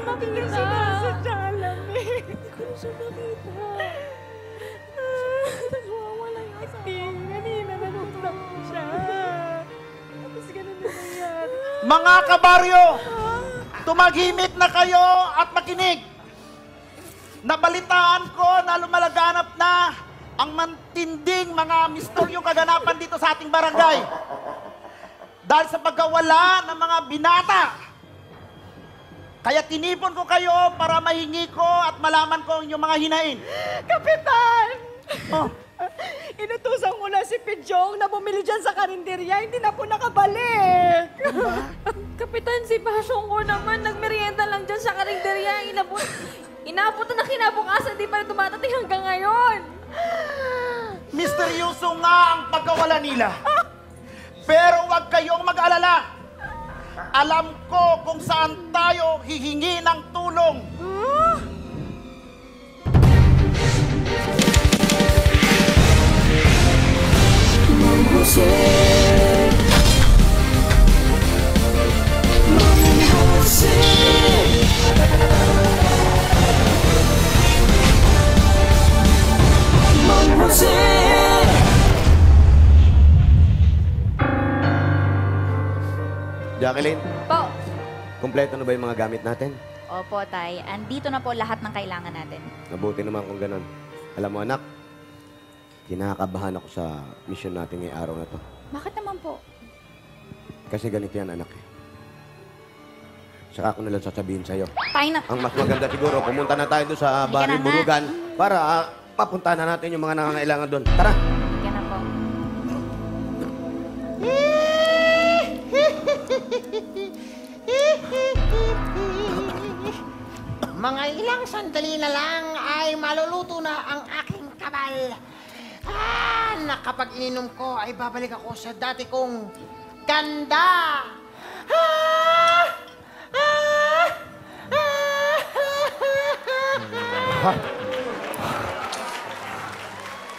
makita. Sinasadya lang eh. Hindi ko na siya makita. Nagwawala yung asawa. Kanina nagutulak ko siya. Tapos ganun na nangyari. Mga kabaryo, tumahimik na kayo at makinig. Nabalitaan ko na lumalaganap na ang matinding mga misteryong kaganapan dito sa ating barangay. Dahil sa pagkawala ng mga binata. Kaya tinipon ko kayo para mahingi ko at malaman ko ang inyong mga hinain. Kapitan! Oh, Inutusan ko na si Pidjong na bumili dyan sa karinderya. Hindi na po nakabalik. Kapitan, si Pasyong ko naman, nagmerienda lang dyan sa karinderya. Inabot na kinabukasan, di pa rin dumatating hanggang ngayon. misteryoso nga ang pagkawala nila. Pero huwag kayong mag-alala. Alam ko kung saan tayo hihingi ng tulong. Jacqueline, Po. kumpleto na ba yung mga gamit natin? Opo, Tay. Andito na po lahat ng kailangan natin. Mabuti naman kung ganun. Alam mo, anak, kinakabahan ako sa mission natin ngayong araw na to. Bakit naman po? Kasi ganito yan, anak. Saka ko nalang sasabihin sa'yo. Tay na. Ang mas maganda siguro, pumunta na tayo doon sa Halika Barrio na nga. Burugan para papuntahan na natin yung mga nangangailangan doon. Tara! Yan na po. Mga ilang sandali na lang ay maluluto na ang aking kabal. Na kapag ininom ko ay babalik ako sa dati kong ganda.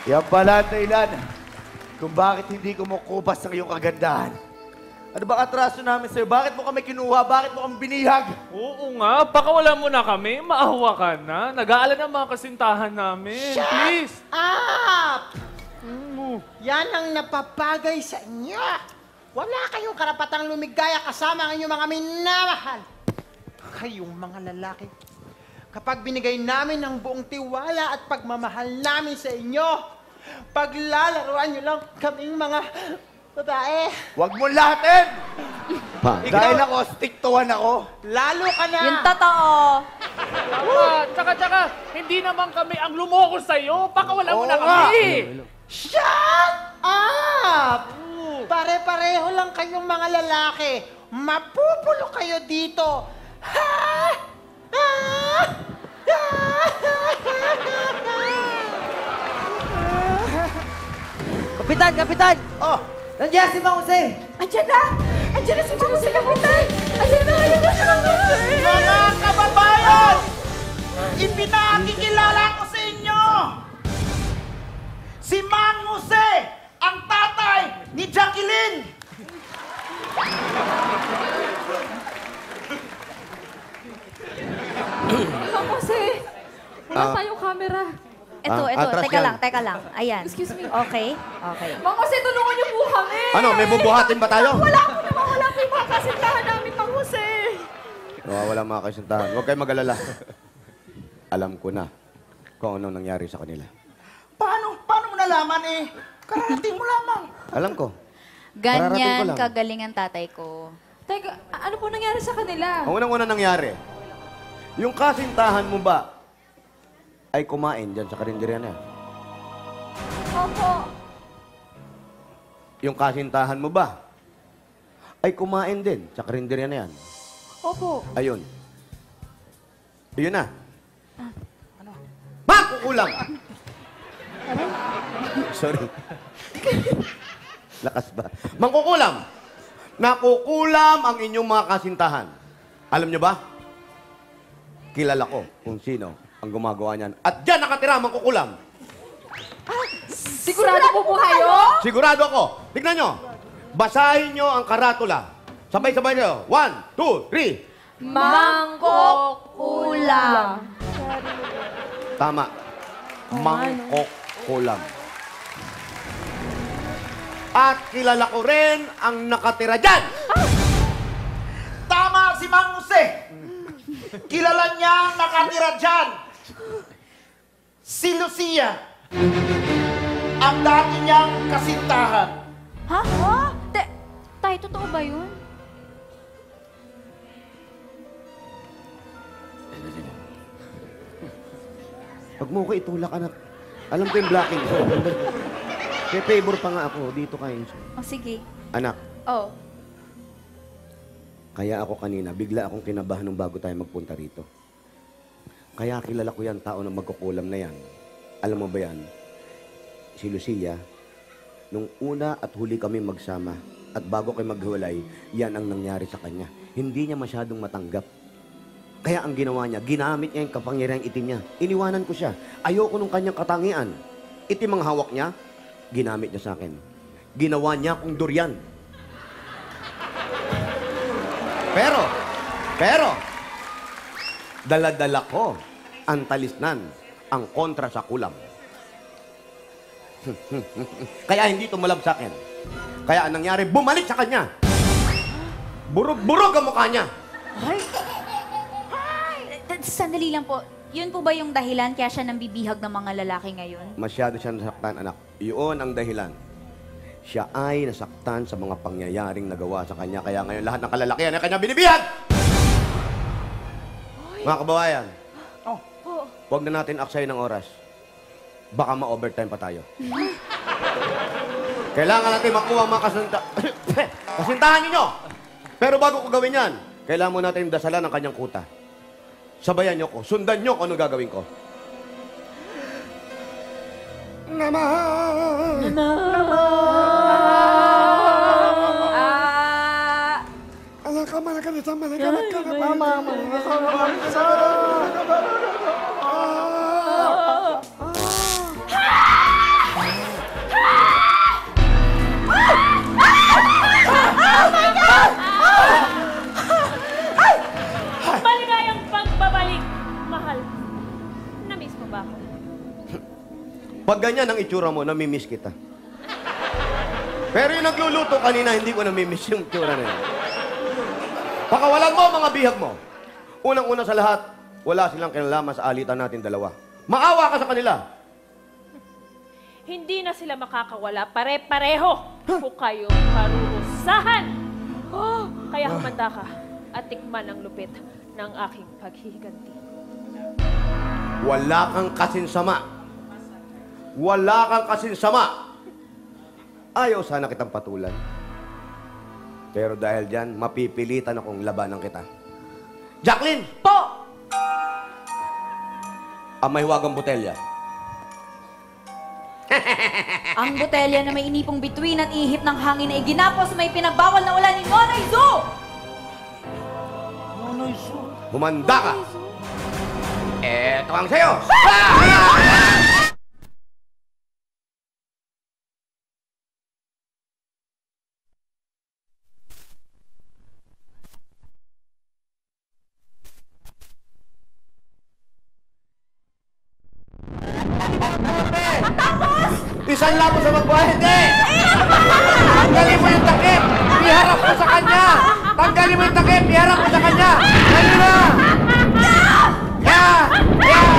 Yan pala, Thailand, kung bakit hindi kumukupas ng iyong kagandahan. Ano ba atraso namin sa'yo? Bakit mo kami kinuha? Bakit mo kami binihag? Oo nga, pakawala mo na kami. Maawa ka na. Nag-aalala ang mga kasintahan namin. Please! Up! Yan ang napapagay sa inyo. Wala kayong karapatang lumigaya kasama ang inyong mga minamahal. Kayong mga lalaki. Kapag binigay namin ang buong tiwala at pagmamahal namin sa inyo, paglalaruan nyo lang kaming mga babae. Huwag mo lahatin! Pa, Dahil ako, stick to one ako. Lalo ka na. Yung totoo. Tama. Tsaka, hindi naman kami ang lumoko sa'yo. Pakawala mo Oo na nga. kami. Shut up! Pare-pareho lang kayong mga lalaki. Mapupulo kayo dito. Kapitan! Kapitan! Oh, Nandiyan si Mang Jose! Andiyan na! Andiyan na si Jose, Kapitan! Andiyan na si Jose! Mga kababayan! Ipinakikilala ko sa inyo! Si Mang Jose, ang tatay ni Jacqueline! Mang Jose, wala tayong camera. Ito. atras Teka yan. lang, teka lang. Ayan. Excuse me. Okay. Mang Jose, tulungan niyo po kami! Ano, may bubuhatin ba tayo? Wala po naman, wala po yung mga kasintahan namin, Mang Jose. Wala mga kasintahan. Huwag kayong mag-alala. Alam ko na kung ano nangyari sa kanila. Paano mo nalaman eh? Kararating mo lamang. Alam ko. Pararating ko Ganyan lang. kagaling ang tatay ko. Teka, ano po nangyari sa kanila? Ang unang-una nangyari, yung kasintahan mo ba ay kumain dyan sa karinderya na yan? Opo. Yung kasintahan mo ba ay kumain din sa karinderya na yan? Opo. Ayun. Ayun na. Ano? Makukulam! Sorry. Lakas ba? Mangkukulam! Nakukulam ang inyong mga kasintahan. Alam nyo ba? Kilala ko kung sino ang gumagawa niyan. At dyan nakatira, mangkukulam. Sigurado po po kayo? Sigurado ako. Tignan nyo. Basahin nyo ang karatula. Sabay-sabay nyo. 1, 2, 3. Mangkok ulam. Tama. Mangkok ulam. At kilala ko rin ang nakatira dyan. Tama si Mang Jose. Kilala niya ang nakatira dyan. Si Lucia. Ang dati niyang kasintahan. Ha? Tay, totoo ba yun? Pag mo ko itulak, anak. Alam ko yung blocking ko. May favor pa nga ako. Dito kayo. O, sige. Anak, Oh. kaya ako kanina, bigla akong kinabahan nung bago tayo magpunta rito. Kaya kilala ko yan, tao na magkukulam na yan. Alam mo ba yan? Si Lucia, nung una at huli kami magsama, at bago kayo maghiwalay, yan ang nangyari sa kanya. Hindi niya masyadong matanggap. Kaya ang ginawa niya, ginamit niya yung kapangyarihang itim niya. Iniwanan ko siya. Ayoko nung kanyang katangian. Itim ang hawak niya, ginamit niya sa akin. Ginawa niya akong durian. Pero, dala-dala ko ang talisnan, ang kontra sa kulam. Kaya hindi tumalab sa akin. Kaya ang nangyari, bumalik sa kanya. Burog-burog ang mukha niya. Sandali lang po. Yun po ba yung dahilan kaya siya nambibihag ng mga lalaki ngayon? Masyado siya nasaktan, anak. Iyon ang dahilan. Siya ay nasaktan sa mga pangyayaring nagawa sa kanya. Kaya ngayon lahat ng kalalakihan ay kanya binibihag! Mga kababayan, huwag na natin aksayin ng oras. Baka ma-overtime pa tayo. Kailangan natin makuha ang mga kasintahan ninyo. Pero bago ko gawin yan, kailangan mo natin dasalan ang kanyang kuta. Sabayan niyo ko. Sundan niyo kung ano gagawin ko. Maligayang pagbabalik, mahal. Namiss mo ba ako? Pag ganyan ang itsura mo, namimiss kita. Pero yung nagluluto kanina, hindi ko namimiss yung itsura na yun. Pakawalan mo mga bihag mo. Unang-una sa lahat, wala silang kinalaman sa alitan natin dalawa. Maawa ka sa kanila. Hindi na sila makakawala. Pare-pareho kung kayong parurusahan. Kaya humanda ka at tikman ang lupit ng aking paghihiganti. Wala kang kasinsama. Wala kang kasinsama. Ayaw sana kitang patulan. Pero dahil dyan, mapipilitan akong labanan kita. Jacqueline! Po! Ang may huwagang botelya. Ang botelya na may inipong bituin at ihip ng hangin ay ginapos sa may pinagbawal na ulan ni Nonoy Zoo! Humanda ka! Eto ang sayo! Isang labo sa magbuhay, hindi! Tanggalin mo yung takip! Iharap mo sa kanya! Tanggalin mo yung takip! Iharap mo sa kanya! Dali na! Yeah! Yeah!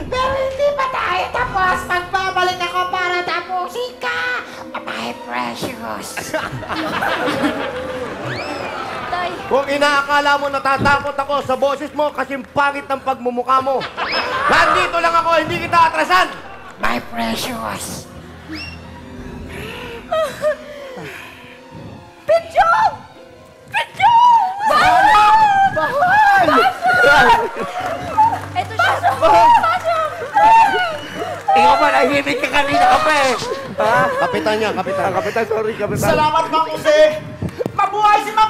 Pero hindi pa tayo tapos. Magbabalik ako para tapusin ka. My precious. Tay, Kung inaakala mo natatakot ako sa boses mo kasing pangit ng pagmumukha mo. Nandito lang ako, hindi kita atrasan! My precious. Pitjong! Pitjong! eto siya. Ikaw ba, nahihimik ka kanina ka pa eh. Kapitan niya, kapitan. Kapitan, sorry, kapitan. Salamat, Mang Jose! Mabuhay si Mang